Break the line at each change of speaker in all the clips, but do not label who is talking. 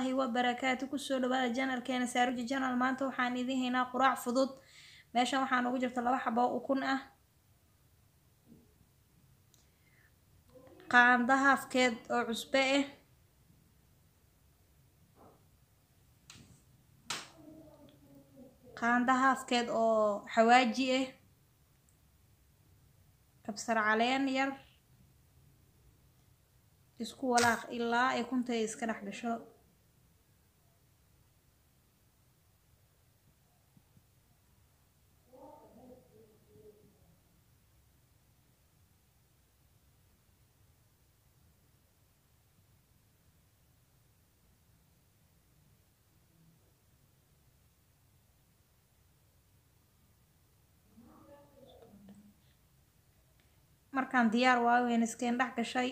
وبركاته kusoo dhawaada channelkeena Saaruji channel maanta waxaan idin haynaa quraac fudud meeshan waxaan ugu jirta laba xabo oo ukun ah qaanda haafkeed oo cusbe ah qaanda haafkeed oo xawaaji ah kabsar caleen yar isku walaaq ilaa ay kunta iska dhex gasho markaan diyaar waa weyn iskeen dhex gashay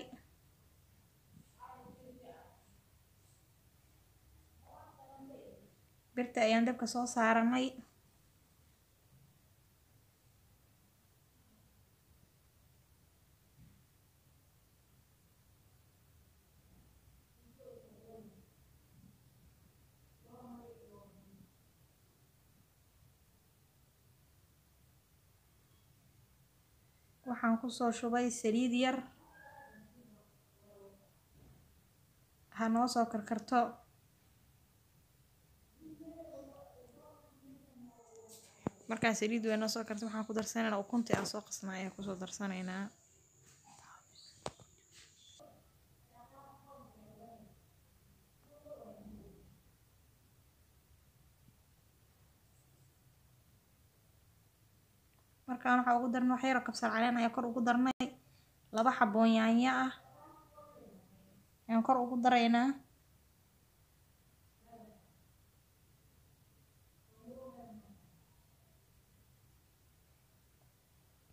birta ayaan dabka soo saaranay waxaan ku soo shubay saliid yar ha noo soo karkarto markaan saliid weyn noo soo karto waxaan ku darsanaynaa ukunta aan soo qasnay ayaa ku soo darsanaynaa markaan waxa ugu darnay wax yar oo kabsar caleen ayaa kor ugu darnay laba xabo yaanyo ah ayaan kor ugu daraynaa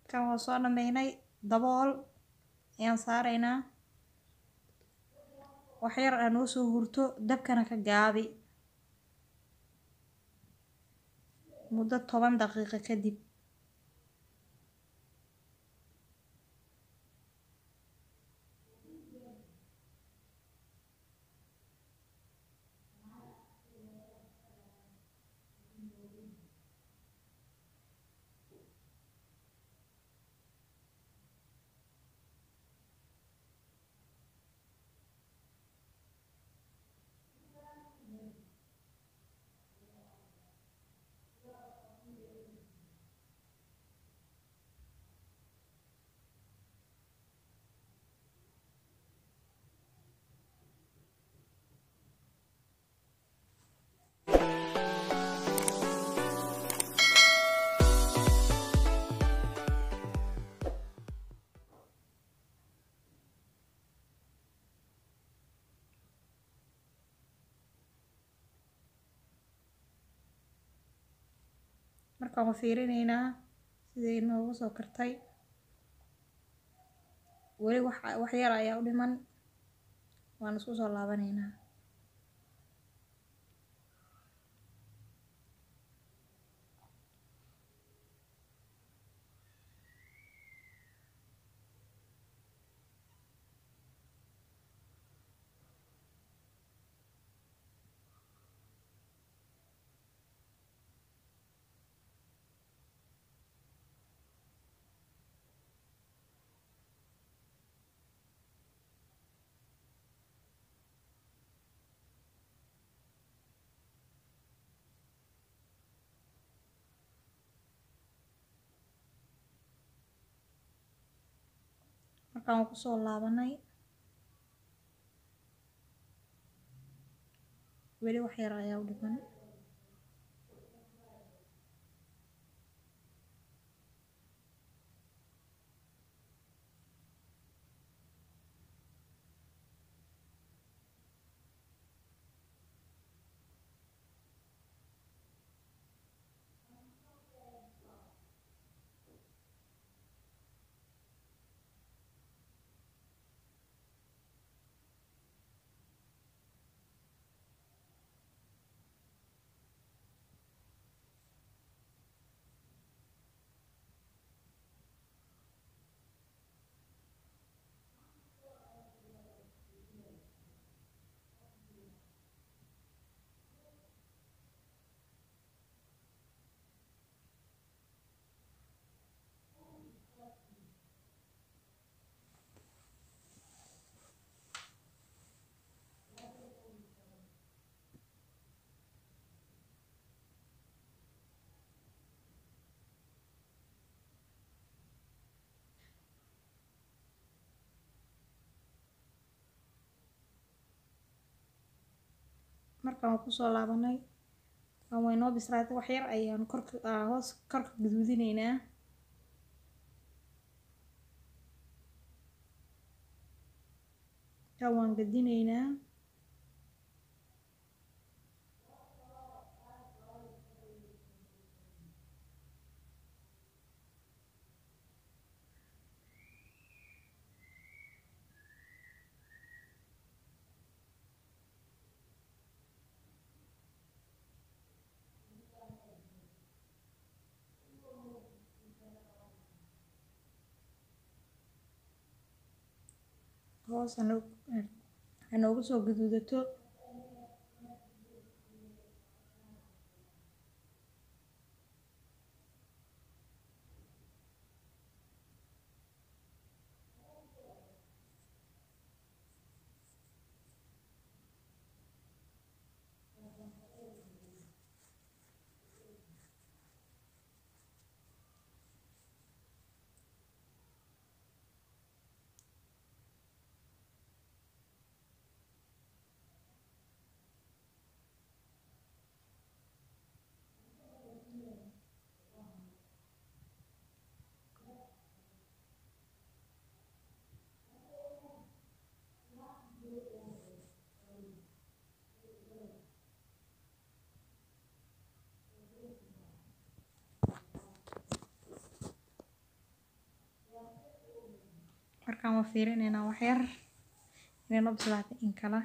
kan waa soo dhameynay dabool ayaan saaraynaa wax yar aan noo soo hurto dabkana ka gaabi muddo 10 daqiiqo kadib markaan ku fiirinaynaa sidii noogu soo kartay weli wax yar ayaa u dhiman waan isku soo laabanaynaa markaan ku soo laabanay weli wax yar ayaa u dhiman markaan waan kusoo laabanay waan way noo bislaatay wax yar ayaan korka hoos korka gaduudinaynaa ka waan gadinaynaa hoos hanoogu soo gaduudato markaan waan fiirinaynaa wax yar inay noo bislaatay in kala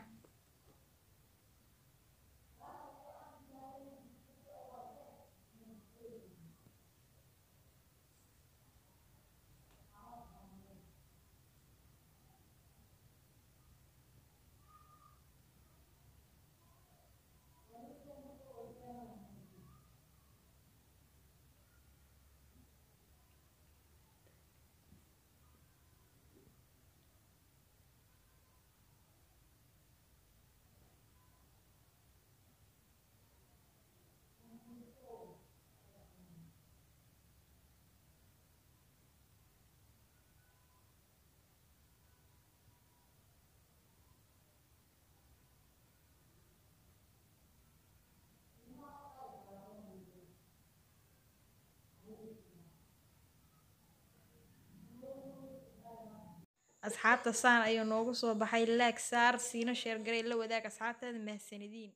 asxaabta saan ayuu noogu soo baxay like saar siina share garay la wadaag asxaabtada mahadsanidin